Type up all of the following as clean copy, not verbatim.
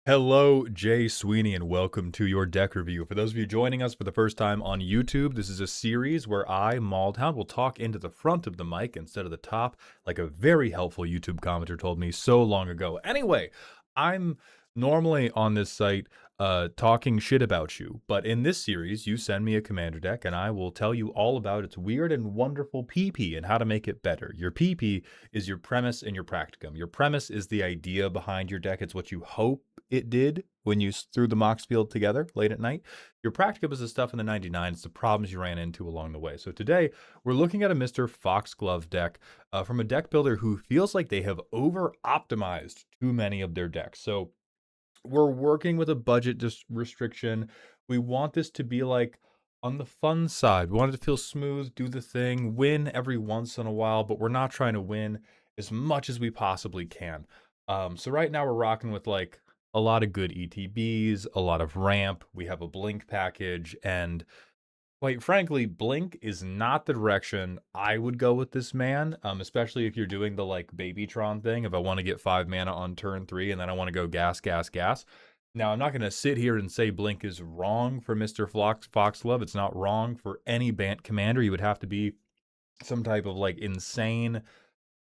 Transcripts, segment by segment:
Hello, Jay Sweeney, and welcome to your deck review. For those of you joining us for the first time on YouTube, this is a series where I, Maultown, will talk into the front of the mic instead of the top, like a very helpful YouTube commenter told me so long ago. Anyway, I'm normally on this site talking shit about you, but in this series, you send me a commander deck, and I will tell you all about its weird and wonderful PP and how to make it better. Your PP is your premise and your practicum. Your premise is the idea behind your deck. It's what you hope it did when you threw the Mox Field together late at night. Your practicum is the stuff in the 99. It's the problems you ran into along the way. So today, we're looking at a Mr. Foxglove deck from a deck builder who feels like they have over-optimized too many of their decks. So we're working with a budget restriction. We want this to be like on the fun side. We want it to feel smooth, do the thing, win every once in a while, but we're not trying to win as much as we possibly can. So right now we're rocking with like a lot of good ETBs, a lot of ramp. We have a blink package, and quite frankly, blink is not the direction I would go with this man, especially if you're doing the like Babytron thing. If I want to get 5 mana on turn 3 and then I want to go gas, gas, gas. Now, I'm not going to sit here and say blink is wrong for Mr. Foxglove. It's not wrong for any Bant commander. You would have to be some type of like insane,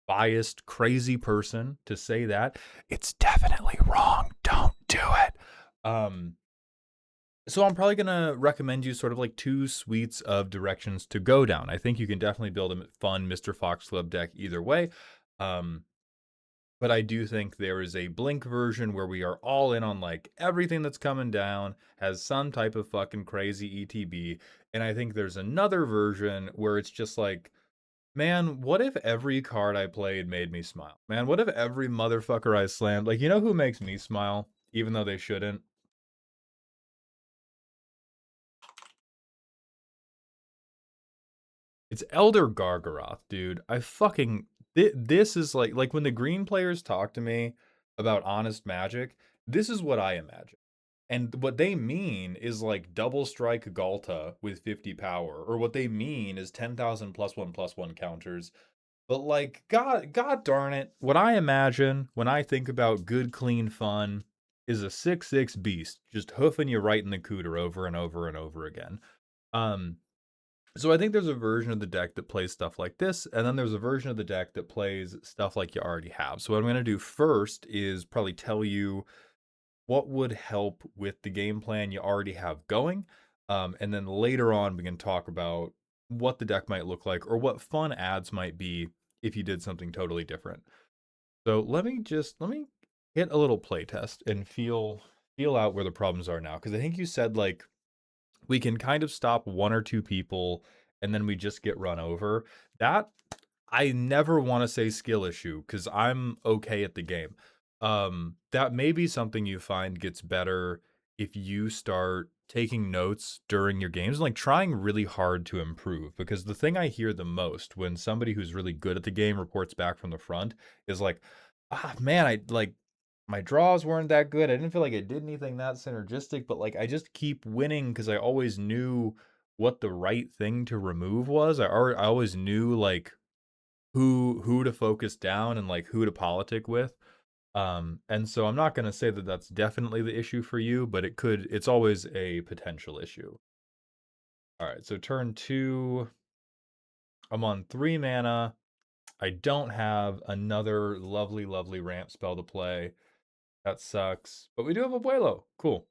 biased, crazy person to say that. It's definitely wrong. Don't do it. Um, so I'm probably going to recommend you sort of like two suites of directions to go down. I think you can definitely build a fun Mr. Foxglove deck either way. Um, but I do think there is a Blink version where we are all in on like everything that's coming down, has some type of fucking crazy ETB. And I think there's another version where it's just like, man, what if every card I played made me smile? Man, what if every motherfucker I slammed, like, you know who makes me smile, even though they shouldn't? It's Elder Gargaroth, dude. I fucking this is like when the green players talk to me about honest magic, this is what I imagine. And what they mean is like double strike Galta with 50 power, or what they mean is 10,000 +1/+1 counters. But like god darn it, what I imagine when I think about good clean fun is a 6/6 beast just hoofing you right in the cooter over and over and over again. Um so I think there's a version of the deck that plays stuff like this, and then there's a version of the deck that plays stuff like you already have. So what I'm going to do first is probably tell you what would help with the game plan you already have going, and then later on we can talk about what the deck might look like or what fun ads might be if you did something totally different. So let me hit a little playtest and feel out where the problems are now, because I think you said like we can kind of stop one or two people and then we just get run over. That I never want to say skill issue because I'm okay at the game. That may be something you find gets better if you start taking notes during your games and like trying really hard to improve. Because the thing I hear the most when somebody who's really good at the game reports back from the front is like, ah, man, I like my draws weren't that good. I didn't feel like I did anything that synergistic, but like I just keep winning because I always knew what the right thing to remove was. I always knew like who to focus down and like who to politic with. And so I'm not going to say that that's definitely the issue for you, but it's always a potential issue. All right, so turn 2, I'm on 3 mana. I don't have another lovely, lovely ramp spell to play. That sucks. But we do have Abuelo. Cool.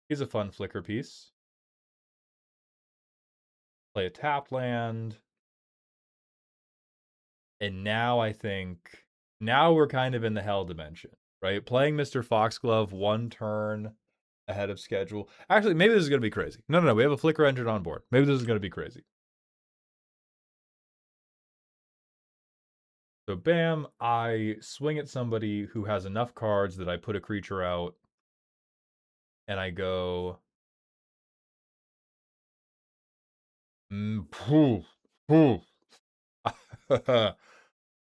He's a fun flicker piece. Play a tap land. And now I think, now we're kind of in the hell dimension, right? Playing Mr. Foxglove 1 turn ahead of schedule. Actually, maybe this is going to be crazy. No. We have a flicker engine on board. Maybe this is going to be crazy. So bam, I swing at somebody who has enough cards that I put a creature out and I go, poof, poof.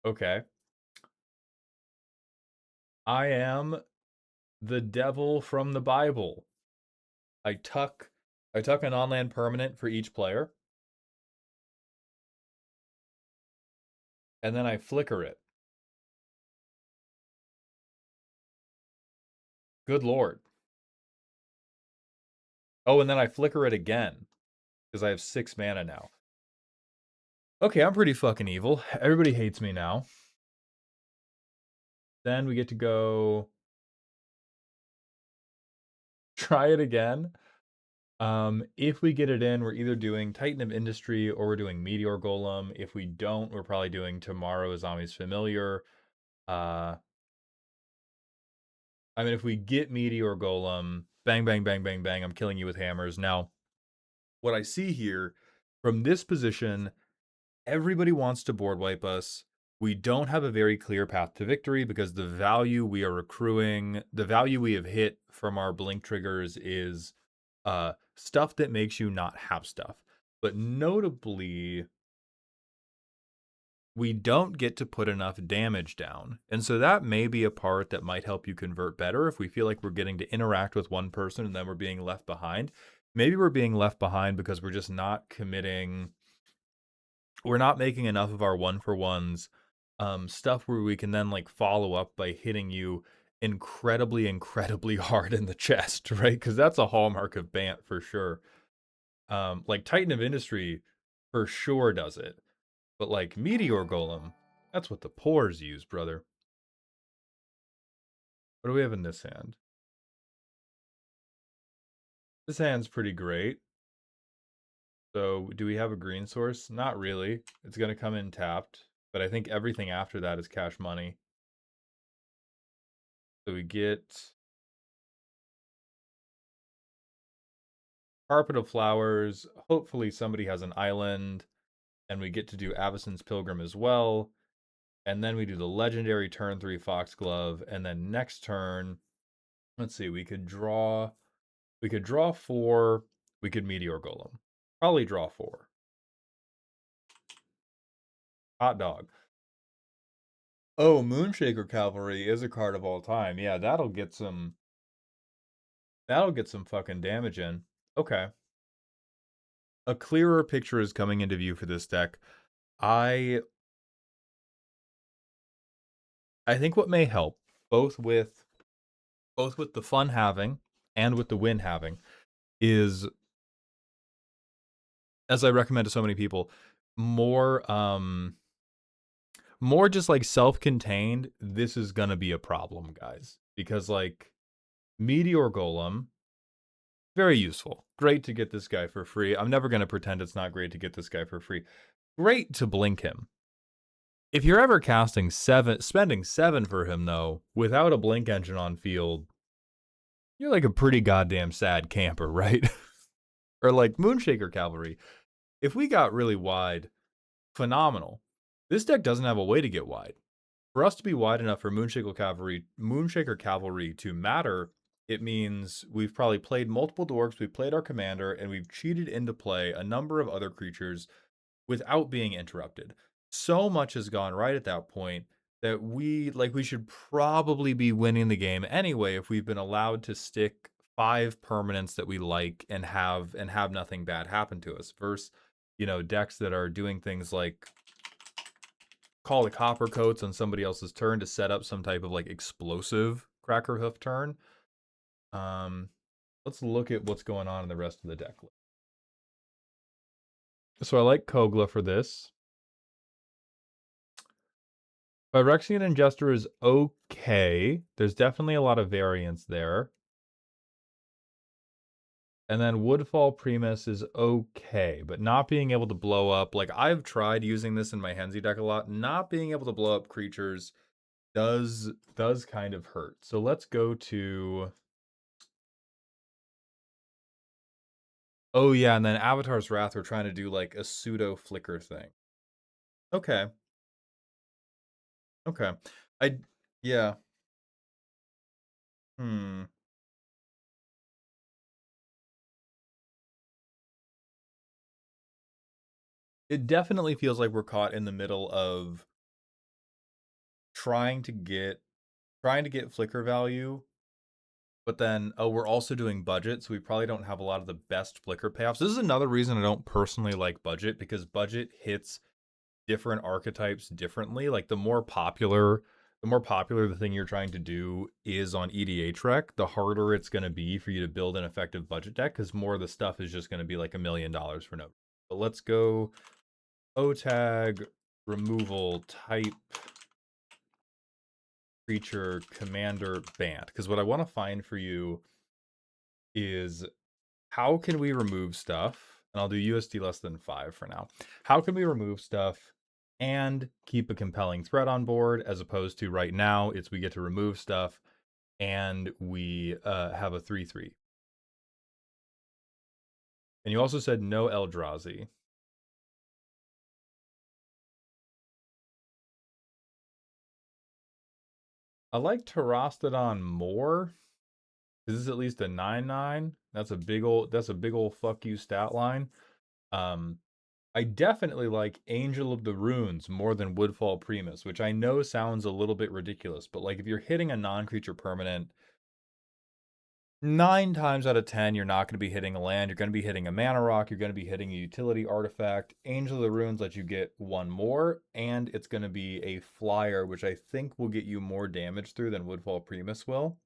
Okay. I am the devil from the Bible. I tuck an on-land permanent for each player, and then I flicker it. Good lord. Oh, and then I flicker it again because I have 6 mana now. Okay, I'm pretty fucking evil. Everybody hates me now. Then we get to go try it again. If we get it in, we're either doing Titan of Industry or we're doing Meteor Golem. If we don't, we're probably doing Tomorrow Zombies Familiar. Uh, I mean, if we get Meteor Golem, bang, bang, bang, bang, bang, I'm killing you with hammers. Now, what I see here from this position, everybody wants to board wipe us. We don't have a very clear path to victory because the value we are accruing, the value we have hit from our blink triggers is stuff that makes you not have stuff. But notably, we don't get to put enough damage down. And so that may be a part that might help you convert better if we feel like we're getting to interact with one person and then we're being left behind. Maybe we're being left behind because we're just not committing, we're not making enough of our one for ones stuff where we can then like follow up by hitting you incredibly, incredibly hard in the chest, right? Because that's a hallmark of Bant for sure. Like Titan of Industry for sure does it. But like Meteor Golem, that's what the pores use, brother. What do we have in this hand? This hand's pretty great. So do we have a green source? Not really. It's going to come in tapped. But I think everything after that is cash money. So we get Carpet of Flowers. Hopefully somebody has an island. And we get to do Avacyn's Pilgrim as well. And then we do the legendary turn 3 Foxglove. And then next turn, let's see, we could draw 4. We could Meteor Golem. Probably draw 4. Hot dog. Oh, Moonshaker Cavalry is a card of all time. Yeah, that'll get some fucking damage in. Okay. A clearer picture is coming into view for this deck. I think what may help, both with the fun having and with the win having, is, as I recommend to so many people, more more just like self-contained. This is gonna be a problem, guys, because like Meteor Golem, very useful, great to get this guy for free. I'm never gonna pretend it's not great to get this guy for free. Great to blink him. If you're ever casting 7, spending 7 for him though, without a blink engine on field, you're like a pretty goddamn sad camper, right? Or like Moonshaker Cavalry. If we got really wide, phenomenal. This deck doesn't have a way to get wide. For us to be wide enough for Moonshaker Cavalry to matter, it means we've probably played multiple dorks, we've played our commander, and we've cheated into play a number of other creatures without being interrupted. So much has gone right at that point that we should probably be winning the game anyway if we've been allowed to stick 5 permanents that we like and have nothing bad happen to us versus, decks that are doing things like call the copper coats on somebody else's turn to set up some type of like explosive cracker hoof turn. Let's look at what's going on in the rest of the deck. So I like Kogla for this. Phyrexian Ingester is okay. There's definitely a lot of variance there. And then Woodfall Primus is okay, but not being able to blow up. Like, I've tried using this in my Henzi deck a lot. Not being able to blow up creatures does kind of hurt. So let's go to... Oh yeah, and then Avatar's Wrath, we're trying to do like a pseudo flicker thing. Okay. Okay. Yeah. Hmm. It definitely feels like we're caught in the middle of trying to get flicker value, but then we're also doing budget, so we probably don't have a lot of the best flicker payoffs. This is another reason I don't personally like budget, because budget hits different archetypes differently. Like the more popular the more popular the thing you're trying to do is on EDH rec, the harder it's going to be for you to build an effective budget deck because more of the stuff is just going to be like $1 million for no. But let's go O tag removal type creature commander banned, because what I want to find for you is how can we remove stuff, and I'll do USD less than 5 for now. How can we remove stuff and keep a compelling threat on board, as opposed to right now it's we get to remove stuff and we have a 3/3. And you also said no Eldrazi. I like Terastodon more. This is at least a 9/9. That's a big old fuck you stat line. Um, I definitely like Angel of the Runes more than Woodfall Primus, which I know sounds a little bit ridiculous, but like if you're hitting a non-creature permanent, 9 times out of 10, you're not going to be hitting a land. You're going to be hitting a mana rock. You're going to be hitting a utility artifact. Angel of the Runes lets you get one more, and it's going to be a flyer, which I think will get you more damage through than Woodfall Primus will.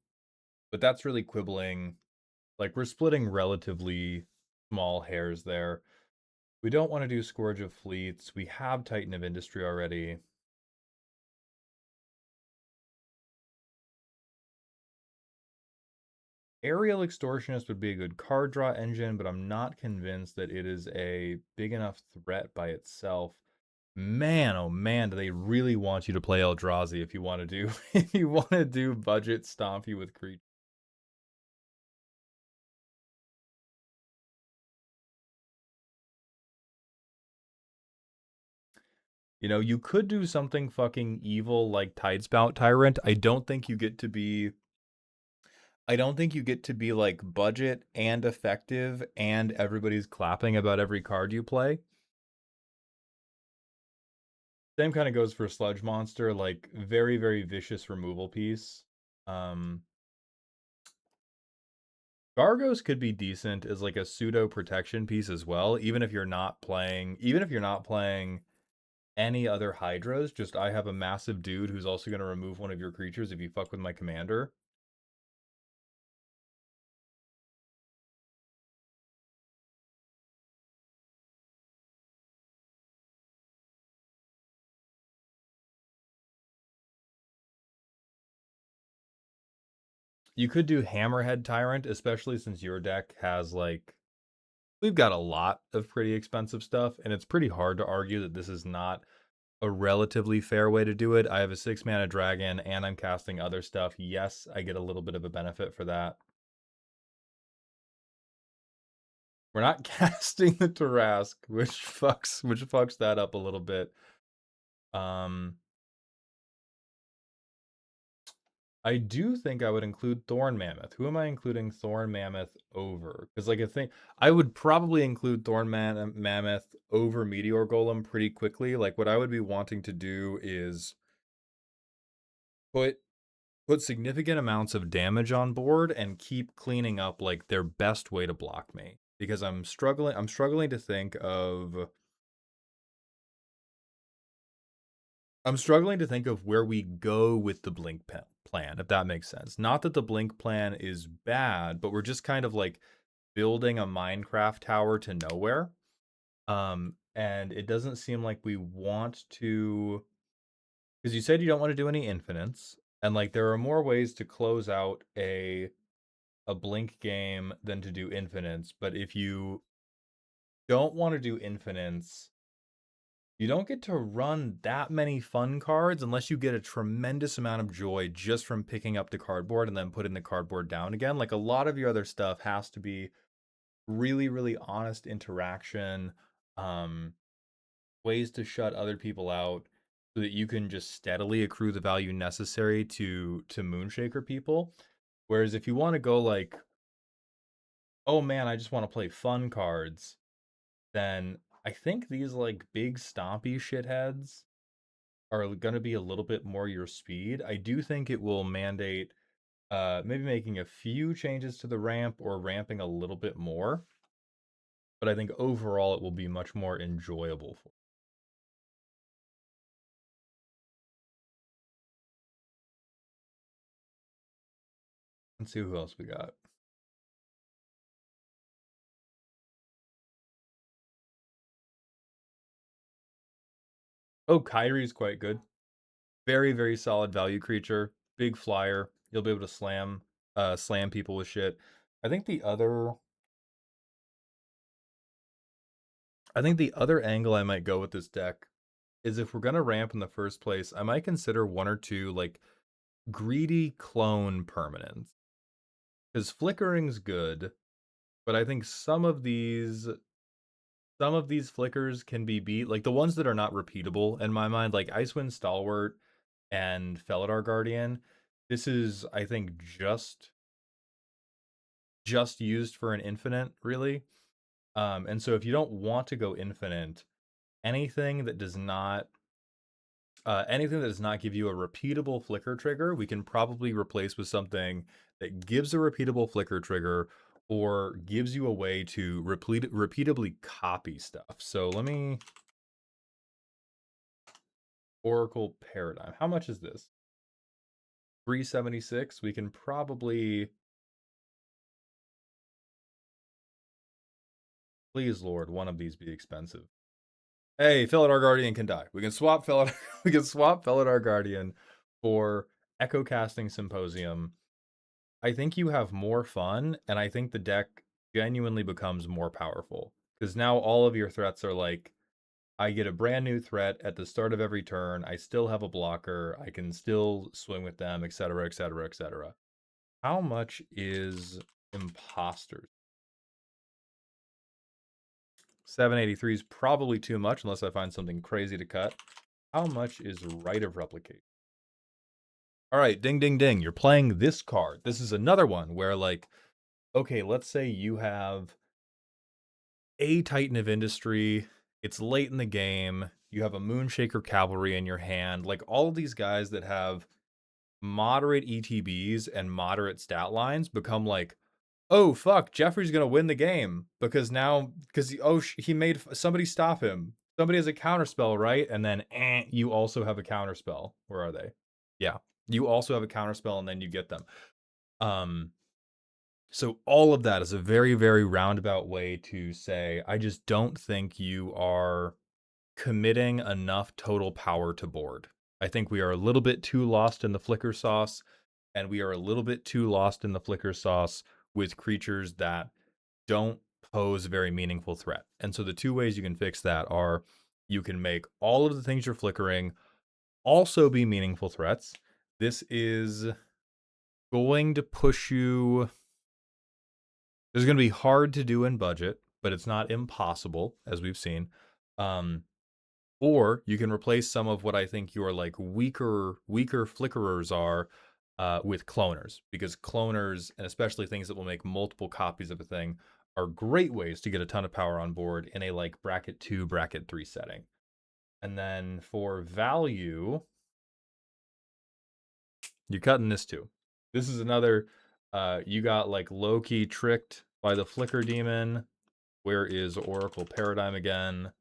But that's really quibbling. Like, we're splitting relatively small hairs there. We don't want to do Scourge of Fleets. We have Titan of Industry already. Aerial Extortionist would be a good card draw engine, but I'm not convinced that it is a big enough threat by itself. Man, oh man, do they really want you to play Eldrazi if you want to do if you want to do budget stomp you with creatures. You know, you could do something fucking evil like Tidespout Tyrant. I don't think you get to be like budget and effective and everybody's clapping about every card you play. Same kind of goes for Sludge Monster, like very, very vicious removal piece. Um, Gargos could be decent as like a pseudo protection piece as well, even if you're not playing any other Hydras, just I have a massive dude who's also going to remove one of your creatures if you fuck with my commander. You could do Hammerhead Tyrant, especially since your deck has like we've got a lot of pretty expensive stuff, and it's pretty hard to argue that this is not a relatively fair way to do it. I have a 6 mana dragon and I'm casting other stuff. Yes, I get a little bit of a benefit for that. We're not casting the Tarask, which fucks that up a little bit. Um I do think I would include Thorn Mammoth. Who am I including Thorn Mammoth over? Because like I would probably include Mammoth over Meteor Golem pretty quickly. Like what I would be wanting to do is put put significant amounts of damage on board and keep cleaning up like their best way to block me. Because I'm struggling to think of where we go with the plan, if that makes sense. Not that the blink plan is bad, but we're just kind of like building a Minecraft tower to nowhere. And it doesn't seem like we want to, because you said you don't want to do any infinites, and like there are more ways to close out a blink game than to do infinites. But if you don't want to do infinites, you don't get to run that many fun cards unless you get a tremendous amount of joy just from picking up the cardboard and then putting the cardboard down again. Like a lot of your other stuff has to be really, really honest interaction, um, ways to shut other people out so that you can just steadily accrue the value necessary to Moonshaker people. Whereas if you want to go like, oh man, I just want to play fun cards, then I think these like big stompy shitheads are going to be a little bit more your speed. I do think it will mandate maybe making a few changes to the ramp or ramping a little bit more, but I think overall it will be much more enjoyable for Let's see who else we got. Oh, Kyrie's quite good. Very, very solid value creature. Big flyer. You'll be able to slam people with shit. I think the other I think the other angle I might go with this deck is if we're gonna ramp in the first place, I might consider one or two like greedy clone permanents. Because flickering's good, but I think some of these flickers can be beat. Like the ones that are not repeatable in my mind, like Icewind Stalwart and Felidar Guardian. This is, I think, just used for an infinite, really. And so if you don't want to go infinite, anything that does not give you a repeatable flicker trigger, we can probably replace with something that gives a repeatable flicker trigger or gives you a way to repeatably copy stuff. So let me Oracle Paradigm. How much is this? 376. We can probably, please Lord, one of these be expensive. Hey, Felidar Guardian can die. We can swap Felidar we can swap Felidar Guardian for Echo Casting Symposium. I think you have more fun, and I think the deck genuinely becomes more powerful. Because now all of your threats are like, I get a brand new threat at the start of every turn, I still have a blocker, I can still swing with them, etc., etc., etc. How much is Imposters? 783 is probably too much unless I find something crazy to cut. How much is Rite of Replicate? All right, ding, ding, ding. You're playing this card. This is another one where, like, okay, let's say you have a Titan of Industry. It's late in the game. You have a Moonshaker Cavalry in your hand. Like, all of these guys that have moderate ETBs and moderate stat lines become like, oh fuck, Jeffrey's gonna win the game because he made somebody stop him. Somebody has a counterspell, right? And then you also have a counterspell. Where are they? Yeah, you also have a counterspell, and then you get them. Um, so all of that is a very, very roundabout way to say I just don't think you are committing enough total power to board. I think we are a little bit too lost in the flicker sauce, and we are a little bit too lost in the flicker sauce with creatures that don't pose a very meaningful threat. And so the two ways you can fix that are you can make all of the things you're flickering also be meaningful threats. This is going to push you. This is going to be hard to do in budget, but it's not impossible, as we've seen. Or you can replace some of what I think your like weaker flickerers are with cloners, because cloners, and especially things that will make multiple copies of a thing, are great ways to get a ton of power on board in a like bracket 2, bracket 3 setting. And then for value, you're cutting this too. This is another, you got like low-key tricked by the Flicker Demon. Where is Oracle Paradigm again?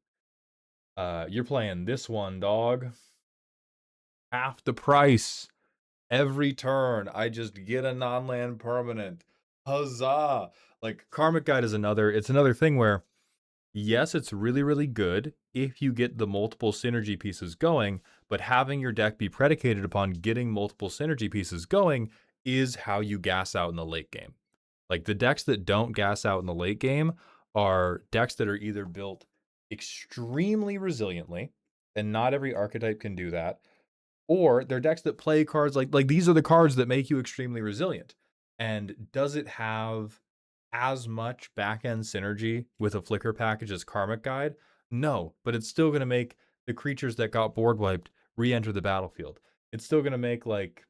You're playing this one, dog. Half the price. Every turn, I just get a non-land permanent. Huzzah! Like, Karmic Guide is it's another thing where, yes, it's really, really good if you get the multiple synergy pieces going, but having your deck be predicated upon getting multiple synergy pieces going is how you gas out in the late game. Like, the decks that don't gas out in the late game are decks that are either built extremely resiliently, and not every archetype can do that, or they're decks that play cards like these are the cards that make you extremely resilient. And does it have as much back end synergy with a flicker package as Karmic Guide? No, but it's still going to make the creatures that got board wiped re-enter the battlefield. It's still going to make, like,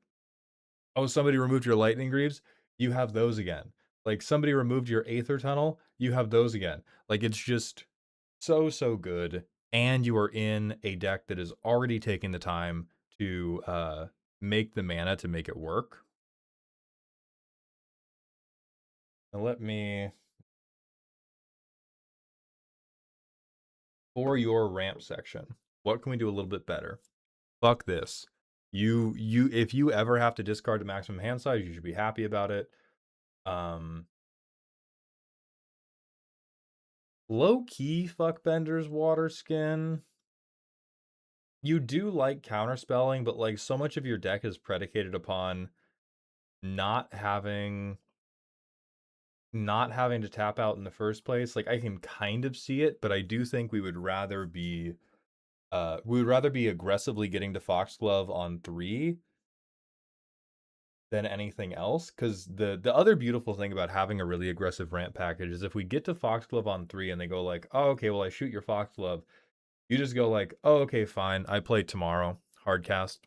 oh, somebody removed your Lightning Greaves, you have those again. Like, somebody removed your Aether Tunnel, you have those again. Like, it's just so good, and you are in a deck that is already taking the time to make the mana to make it work. Now let me, for your ramp section, what can we do a little bit better? Fuck this. You if you ever have to discard the maximum hand size, you should be happy about it. Um, Low key fuck Bender's water skin. You do like counterspelling, but like so much of your deck is predicated upon not having not having to tap out in the first place. Like I can kind of see it, but I do think we would rather be aggressively getting to Foxglove on 3 than anything else. Because the other beautiful thing about having a really aggressive ramp package is if we get to Foxglove on 3 and they go like, oh, okay, well I shoot your Foxglove, you just go like, oh, okay, fine, I play tomorrow. Hardcast.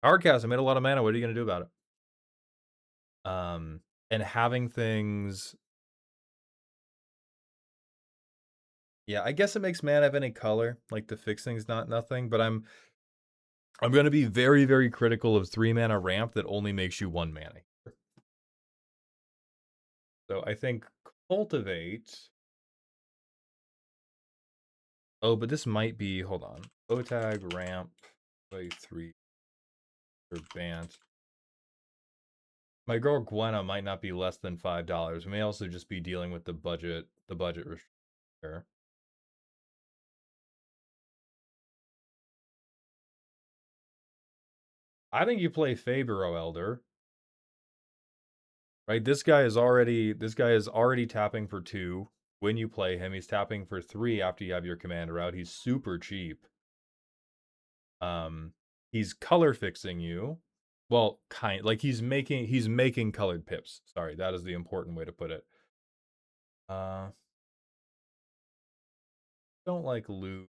Hardcast, I made a lot of mana. What are you gonna do about it? And having things, yeah, I guess it makes mana of any color. Like the fixing's not nothing, but I'm gonna be very, very critical of 3 mana ramp that only makes you 1 mana. So I think cultivate. Oh, but this might be, hold on. Otag, ramp, play 3 or Bant. My girl Gwenna might not be less than $5. We may also just be dealing with the budget restriction. I think you play Fabro Elder. Right? This guy is already tapping for 2 when you play him. He's tapping for 3 after you have your commander out. He's super cheap. He's color fixing you. Well, he's making colored pips. Sorry, that is the important way to put it. Don't like loot.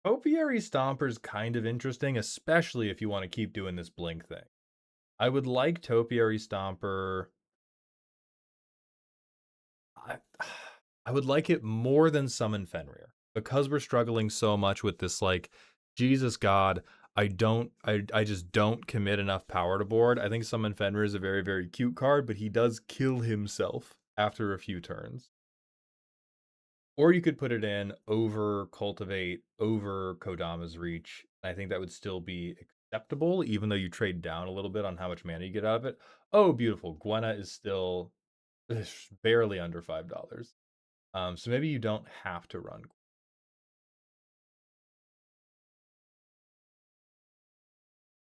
Topiary Stomper's kind of interesting, especially if you want to keep doing this blink thing. I would like Topiary Stomper. I, I would like it more than Summon Fenrir because we're struggling so much with this. Like, Jesus God, I just don't commit enough power to board. I think Summon Fenrir is a very, very cute card, but he does kill himself after a few turns. Or you could put it in over Cultivate, over Kodama's Reach. I think that would still be acceptable, even though you trade down a little bit on how much mana you get out of it. Oh, beautiful. Gwenna is still barely under $5. So maybe you don't have to run.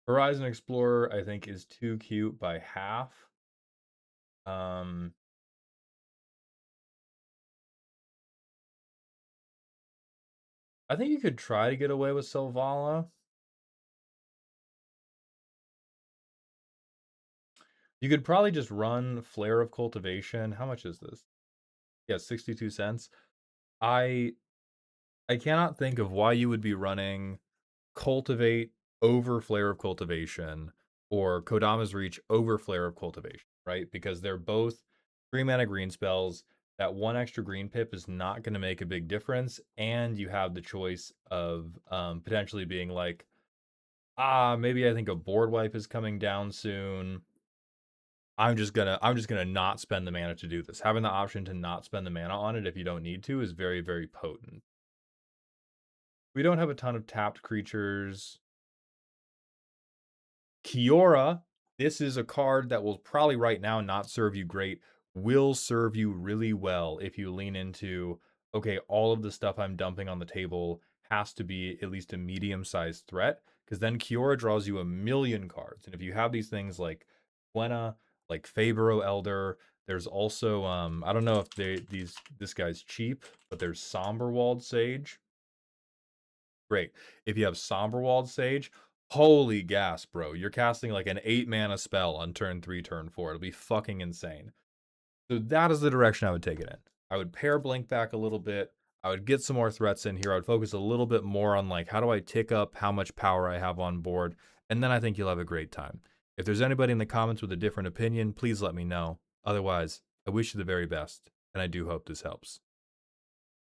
Horizon Explorer, I think, is too cute by half. I think you could try to get away with Selvala. You could probably just run Flare of Cultivation. How much is this? Yeah, 62 cents. I cannot think of why you would be running Cultivate over Flare of Cultivation or Kodama's Reach over Flare of Cultivation, right? Because they're both 3 mana green spells. That 1 extra green pip is not going to make a big difference, and you have the choice of potentially being like, maybe I think a board wipe is coming down soon. I'm just gonna not spend the mana to do this. Having the option to not spend the mana on it if you don't need to is very, very potent. We don't have a ton of tapped creatures. Kiora, this is a card that will probably right now not serve you great, will serve you really well if you lean into, okay, all of the stuff I'm dumping on the table has to be at least a medium-sized threat, because then Kiora draws you a million cards. And if you have these things like Gwenna, like Fabro Elder, there's also I don't know if this guy's cheap, but there's Somberwald Sage. Great. If you have Somberwald Sage, holy gas, bro. You're casting like an 8 mana spell on turn 3, turn 4. It'll be fucking insane. So that is the direction I would take it in. I would pair Blink back a little bit. I would get some more threats in here. I would focus a little bit more on like how do I tick up how much power I have on board, and then I think you'll have a great time. If there's anybody in the comments with a different opinion, please let me know. Otherwise, I wish you the very best, and I do hope this helps.